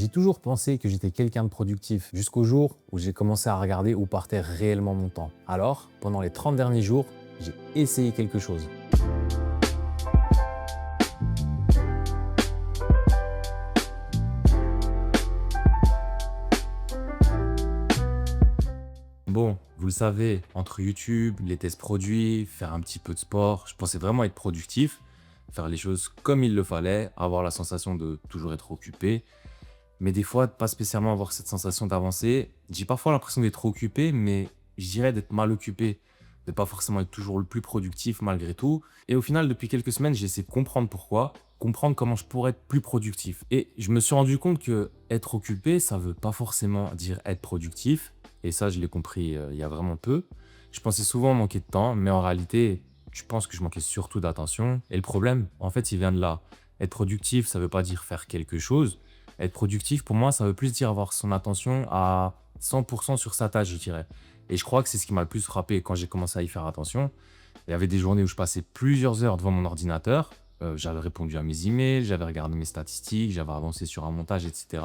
J'ai toujours pensé que j'étais quelqu'un de productif jusqu'au jour où j'ai commencé à regarder où partait réellement mon temps. Alors, pendant les 30 derniers jours, j'ai essayé quelque chose. Bon, vous le savez, entre YouTube, les tests produits, faire un petit peu de sport, je pensais vraiment être productif, faire les choses comme il le fallait, avoir la sensation de toujours être occupé. Mais des fois, pas spécialement avoir cette sensation d'avancer. J'ai parfois l'impression d'être occupé, mais je dirais d'être mal occupé, de pas forcément être toujours le plus productif malgré tout. Et au final, depuis quelques semaines, j'ai essayé de comprendre pourquoi, comprendre comment je pourrais être plus productif. Et je me suis rendu compte que être occupé, ça veut pas forcément dire être productif. Et ça, je l'ai compris il y a vraiment peu. Je pensais souvent manquer de temps, mais en réalité, je pense que je manquais surtout d'attention. Et le problème, en fait, il vient de là. Être productif, ça veut pas dire faire quelque chose. Être productif, pour moi, ça veut plus dire avoir son attention à 100% sur sa tâche, je dirais. Et je crois que c'est ce qui m'a le plus frappé quand j'ai commencé à y faire attention. Il y avait des journées où je passais plusieurs heures devant mon ordinateur. J'avais répondu à mes emails, j'avais regardé mes statistiques, j'avais avancé sur un montage, etc.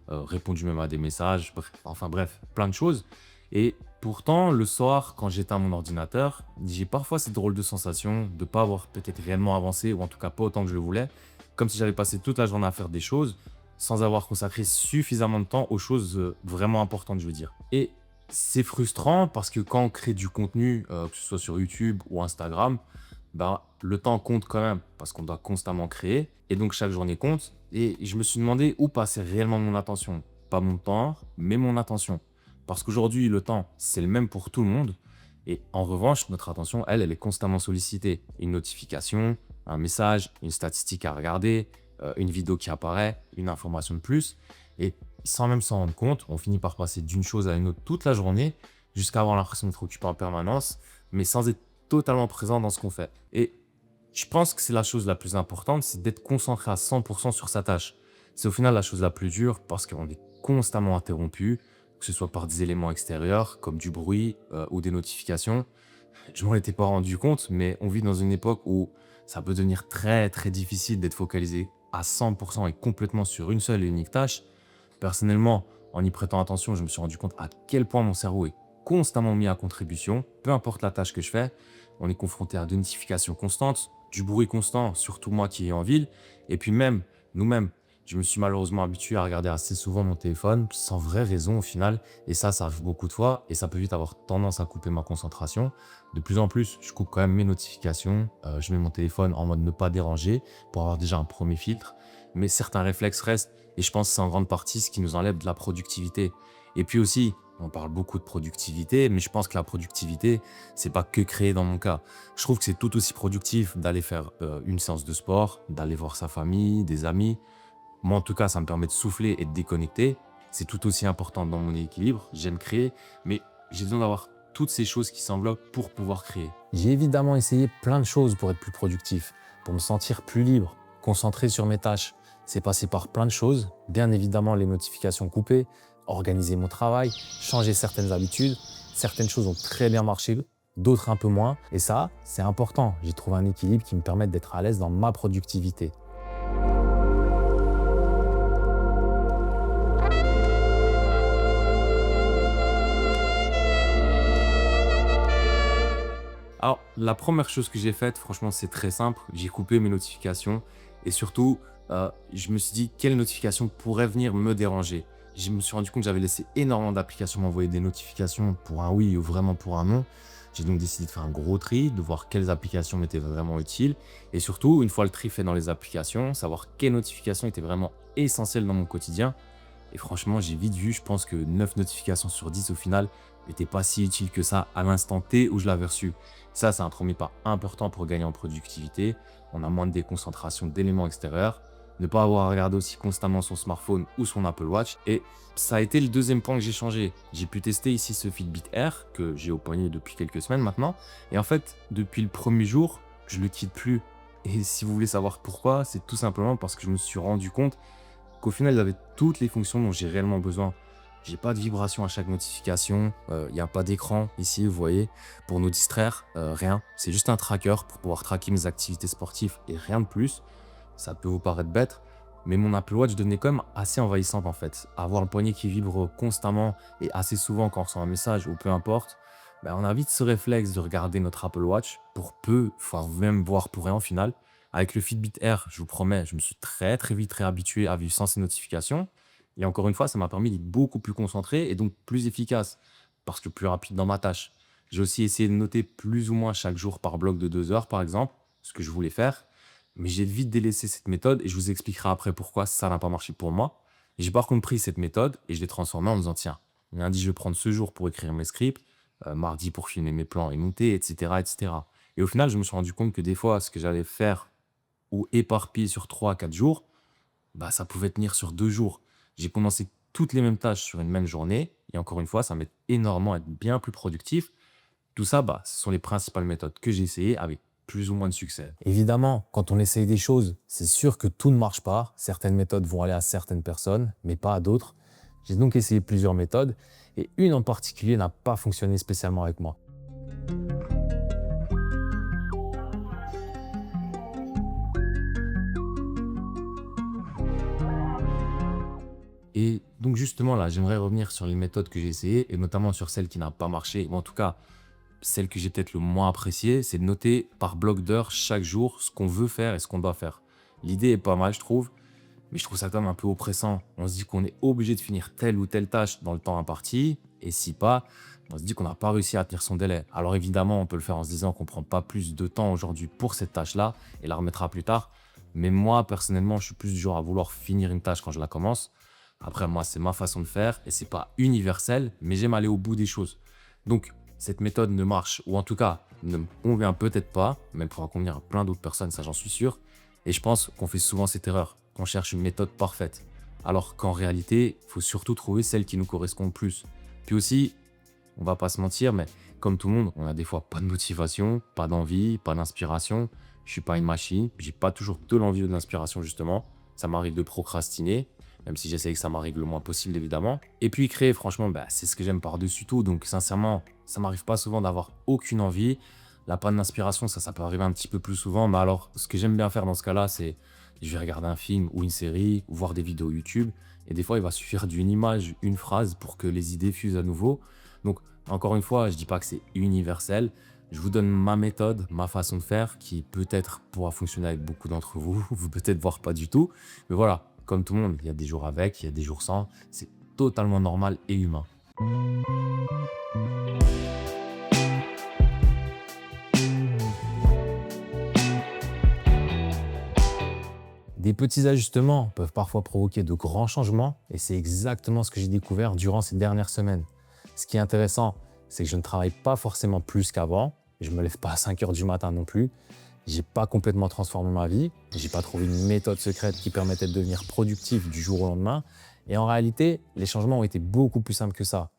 Répondu même à des messages, enfin bref, plein de choses. Et pourtant, le soir, quand j'éteins mon ordinateur, j'ai parfois cette drôle de sensation de ne pas avoir peut-être réellement avancé, ou en tout cas pas autant que je le voulais, comme si j'avais passé toute la journée à faire des choses sans avoir consacré suffisamment de temps aux choses vraiment importantes, je veux dire. Et c'est frustrant parce que quand on crée du contenu, que ce soit sur YouTube ou Instagram, bah, le temps compte quand même parce qu'on doit constamment créer et donc chaque journée compte. Et je me suis demandé où passait réellement mon attention. Pas mon temps, mais mon attention. Parce qu'aujourd'hui, le temps, c'est le même pour tout le monde. Et en revanche, notre attention, elle est constamment sollicitée. Une notification, un message, une statistique à regarder, une vidéo qui apparaît, une information de plus. Et sans même s'en rendre compte, on finit par passer d'une chose à une autre toute la journée jusqu'à avoir l'impression d'être occupé en permanence, mais sans être totalement présent dans ce qu'on fait. Et je pense que c'est la chose la plus importante, c'est d'être concentré à 100% sur sa tâche. C'est au final la chose la plus dure parce qu'on est constamment interrompu, que ce soit par des éléments extérieurs comme du bruit ou des notifications. Je m'en étais pas rendu compte, mais on vit dans une époque où ça peut devenir très très difficile d'être focalisé à 100% et complètement sur une seule et unique tâche. Personnellement, en y prêtant attention, je me suis rendu compte à quel point mon cerveau est constamment mis à contribution, peu importe la tâche que je fais. On est confronté à des notifications constantes, du bruit constant, surtout moi qui est en ville, et puis même nous-mêmes. Je me suis malheureusement habitué à regarder assez souvent mon téléphone, sans vraie raison au final, et ça arrive beaucoup de fois, et ça peut vite avoir tendance à couper ma concentration. De plus en plus, je coupe quand même mes notifications, je mets mon téléphone en mode ne pas déranger, pour avoir déjà un premier filtre, mais certains réflexes restent, et je pense que c'est en grande partie ce qui nous enlève de la productivité. Et puis aussi, on parle beaucoup de productivité, mais je pense que la productivité, c'est pas que créer dans mon cas. Je trouve que c'est tout aussi productif d'aller faire une séance de sport, d'aller voir sa famille, des amis. Moi, en tout cas, ça me permet de souffler et de déconnecter. C'est tout aussi important dans mon équilibre. J'aime créer, mais j'ai besoin d'avoir toutes ces choses qui s'enveloppent pour pouvoir créer. J'ai évidemment essayé plein de choses pour être plus productif, pour me sentir plus libre, concentré sur mes tâches. C'est passé par plein de choses, bien évidemment les notifications coupées, organiser mon travail, changer certaines habitudes. Certaines choses ont très bien marché, d'autres un peu moins. Et ça, c'est important. J'ai trouvé un équilibre qui me permet d'être à l'aise dans ma productivité. Alors, la première chose que j'ai faite, franchement, c'est très simple. J'ai coupé mes notifications et surtout, je me suis dit quelles notifications pourraient venir me déranger. Je me suis rendu compte que j'avais laissé énormément d'applications m'envoyer des notifications pour un oui ou vraiment pour un non. J'ai donc décidé de faire un gros tri, de voir quelles applications m'étaient vraiment utiles et surtout, une fois le tri fait dans les applications, savoir quelles notifications étaient vraiment essentielles dans mon quotidien. Et franchement, j'ai vite vu, je pense que 9 notifications sur 10 au final n'étaient pas si utiles que ça à l'instant T où je l'avais reçu. Ça, c'est un premier pas important pour gagner en productivité. On a moins de déconcentration d'éléments extérieurs. Ne pas avoir à regarder aussi constamment son smartphone ou son Apple Watch. Et ça a été le deuxième point que j'ai changé. J'ai pu tester ici ce Fitbit Air que j'ai au poignet depuis quelques semaines maintenant. Et en fait, depuis le premier jour, je le quitte plus. Et si vous voulez savoir pourquoi, c'est tout simplement parce que je me suis rendu compte qu'au final, il avait toutes les fonctions dont j'ai réellement besoin. J'ai pas de vibration à chaque notification, il n'y a pas d'écran ici, vous voyez, pour nous distraire, rien. C'est juste un tracker pour pouvoir traquer mes activités sportives et rien de plus. Ça peut vous paraître bête, Mais mon Apple Watch devenait quand même assez envahissante en fait. Avoir le poignet qui vibre constamment et assez souvent quand on reçoit un message ou peu importe, on a vite ce réflexe de regarder notre Apple Watch pour peu, enfin même voire pour rien au final. Avec le Fitbit Air, je vous promets, je me suis très très vite réhabitué à vivre sans ces notifications. Et encore une fois, ça m'a permis d'être beaucoup plus concentré et donc plus efficace parce que plus rapide dans ma tâche. J'ai aussi essayé de noter plus ou moins chaque jour par bloc de 2 heures par exemple, ce que je voulais faire. Mais j'ai vite délaissé cette méthode et je vous expliquerai après pourquoi ça n'a pas marché pour moi. Et j'ai par contre pris cette méthode et je l'ai transformée en me disant, tiens, lundi, je vais prendre ce jour pour écrire mes scripts, mardi pour filmer mes plans et monter, etc., etc. Et au final, je me suis rendu compte que des fois, ce que j'allais faire ou éparpiller sur 3 à 4 jours, ça pouvait tenir sur 2 jours. J'ai commencé toutes les mêmes tâches sur une même journée et encore une fois, ça m'aide énormément à être bien plus productif. Tout ça, ce sont les principales méthodes que j'ai essayées avec plus ou moins de succès. Évidemment, quand on essaye des choses, c'est sûr que tout ne marche pas. Certaines méthodes vont aller à certaines personnes, mais pas à d'autres. J'ai donc essayé plusieurs méthodes et une en particulier n'a pas fonctionné spécialement avec moi. Et donc justement là, j'aimerais revenir sur les méthodes que j'ai essayées et notamment sur celle qui n'a pas marché, ou en tout cas celle que j'ai peut-être le moins appréciée, c'est de noter par bloc d'heures chaque jour ce qu'on veut faire et ce qu'on doit faire. L'idée est pas mal, je trouve, mais je trouve ça quand même un peu oppressant. On se dit qu'on est obligé de finir telle ou telle tâche dans le temps imparti, et si pas, on se dit qu'on n'a pas réussi à tenir son délai. Alors évidemment, on peut le faire en se disant qu'on ne prend pas plus de temps aujourd'hui pour cette tâche-là et la remettra plus tard. Mais moi, personnellement, je suis plus du genre à vouloir finir une tâche quand je la commence. Après, moi, c'est ma façon de faire et c'est pas universel, mais j'aime aller au bout des choses. Donc, cette méthode ne marche, ou en tout cas, ne me convient peut-être pas, mais elle pourra convenir à plein d'autres personnes, ça j'en suis sûr. Et je pense qu'on fait souvent cette erreur, qu'on cherche une méthode parfaite. Alors qu'en réalité, il faut surtout trouver celle qui nous correspond le plus. Puis aussi, on va pas se mentir, mais comme tout le monde, on a des fois pas de motivation, pas d'envie, pas d'inspiration. Je suis pas une machine, j'ai pas toujours de l'envie ou de l'inspiration justement. Ça m'arrive de procrastiner, même si j'essaye que ça m'arrive le moins possible évidemment. Et puis créer, franchement, c'est ce que j'aime par-dessus tout. Donc sincèrement, ça m'arrive pas souvent d'avoir aucune envie. La panne d'inspiration, ça peut arriver un petit peu plus souvent. Mais alors, ce que j'aime bien faire dans ce cas-là, c'est je vais regarder un film ou une série, ou voir des vidéos YouTube. Et des fois, il va suffire d'une image, une phrase pour que les idées fusent à nouveau. Donc, encore une fois, je dis pas que c'est universel. Je vous donne ma méthode, ma façon de faire, qui peut-être pourra fonctionner avec beaucoup d'entre vous, ou peut-être voir pas du tout. Mais voilà, comme tout le monde, il y a des jours avec, il y a des jours sans. C'est totalement normal et humain. Des petits ajustements peuvent parfois provoquer de grands changements et c'est exactement ce que j'ai découvert durant ces dernières semaines. Ce qui est intéressant, c'est que je ne travaille pas forcément plus qu'avant. Je ne me lève pas à 5 heures du matin non plus. J'ai pas complètement transformé ma vie. J'ai pas trouvé une méthode secrète qui permettait de devenir productif du jour au lendemain. Et en réalité, les changements ont été beaucoup plus simples que ça,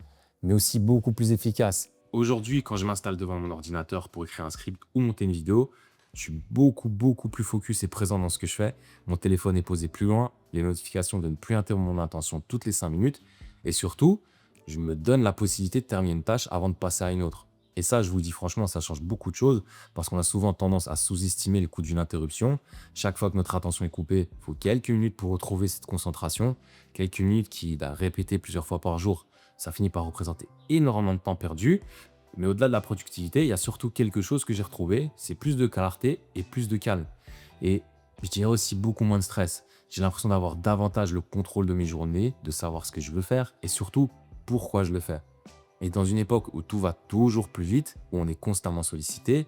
mais aussi beaucoup plus efficaces. Aujourd'hui, quand je m'installe devant mon ordinateur pour écrire un script ou monter une vidéo, je suis beaucoup plus focus et présent dans ce que je fais. Mon téléphone est posé plus loin, les notifications de ne plus interrompre mon attention toutes les 5 minutes. Et surtout, je me donne la possibilité de terminer une tâche avant de passer à une autre. Et ça, je vous dis franchement, ça change beaucoup de choses parce qu'on a souvent tendance à sous-estimer les coûts d'une interruption. Chaque fois que notre attention est coupée, il faut quelques minutes pour retrouver cette concentration. Quelques minutes qui, répétées plusieurs fois par jour, ça finit par représenter énormément de temps perdu. Mais au-delà de la productivité, il y a surtout quelque chose que j'ai retrouvé, c'est plus de clarté et plus de calme. Et je dirais aussi beaucoup moins de stress. J'ai l'impression d'avoir davantage le contrôle de mes journées, de savoir ce que je veux faire et surtout pourquoi je le fais. Et dans une époque où tout va toujours plus vite, où on est constamment sollicité,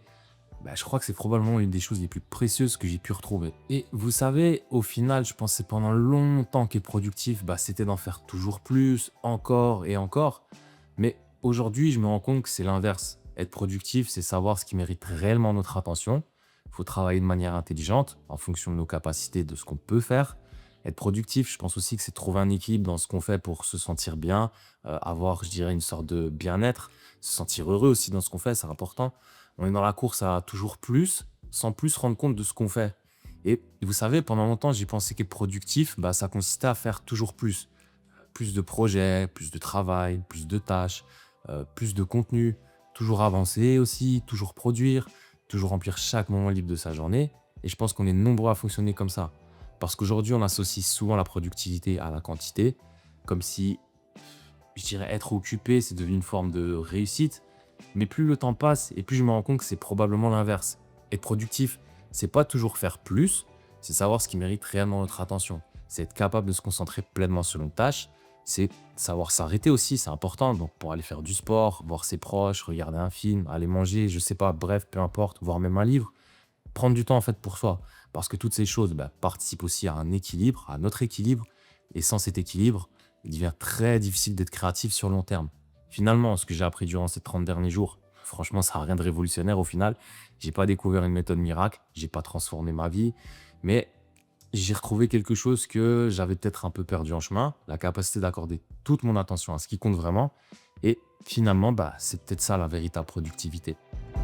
je crois que c'est probablement une des choses les plus précieuses que j'ai pu retrouver. Et vous savez, au final, je pensais pendant longtemps qu'être productif, c'était d'en faire toujours plus, encore et encore. Mais aujourd'hui, je me rends compte que c'est l'inverse. Être productif, c'est savoir ce qui mérite réellement notre attention. Il faut travailler de manière intelligente, en fonction de nos capacités, de ce qu'on peut faire. Être productif, je pense aussi que c'est trouver un équilibre dans ce qu'on fait pour se sentir bien, avoir, je dirais, une sorte de bien-être, se sentir heureux aussi dans ce qu'on fait, c'est important. On est dans la course à toujours plus, sans plus se rendre compte de ce qu'on fait. Et vous savez, pendant longtemps, j'ai pensé qu'être productif, ça consistait à faire toujours plus. Plus de projets, plus de travail, plus de tâches, plus de contenu, toujours avancer aussi, toujours produire, toujours remplir chaque moment libre de sa journée. Et je pense qu'on est nombreux à fonctionner comme ça. Parce qu'aujourd'hui, on associe souvent la productivité à la quantité, comme si, je dirais, être occupé, c'est devenu une forme de réussite. Mais plus le temps passe et plus je me rends compte que c'est probablement l'inverse. Être productif, c'est pas toujours faire plus, c'est savoir ce qui mérite réellement notre attention. C'est être capable de se concentrer pleinement sur une tâche, c'est savoir s'arrêter aussi, c'est important. Donc pour aller faire du sport, voir ses proches, regarder un film, aller manger, je sais pas, bref, peu importe, voir même un livre. Prendre du temps en fait pour soi. Parce que toutes ces choses participent aussi à un équilibre, à notre équilibre. Et sans cet équilibre, il devient très difficile d'être créatif sur le long terme. Finalement, ce que j'ai appris durant ces 30 derniers jours, franchement, ça n'a rien de révolutionnaire au final. J'ai pas découvert une méthode miracle, j'ai pas transformé ma vie, mais j'ai retrouvé quelque chose que j'avais peut-être un peu perdu en chemin, la capacité d'accorder toute mon attention à ce qui compte vraiment. Et finalement, c'est peut-être ça la véritable productivité.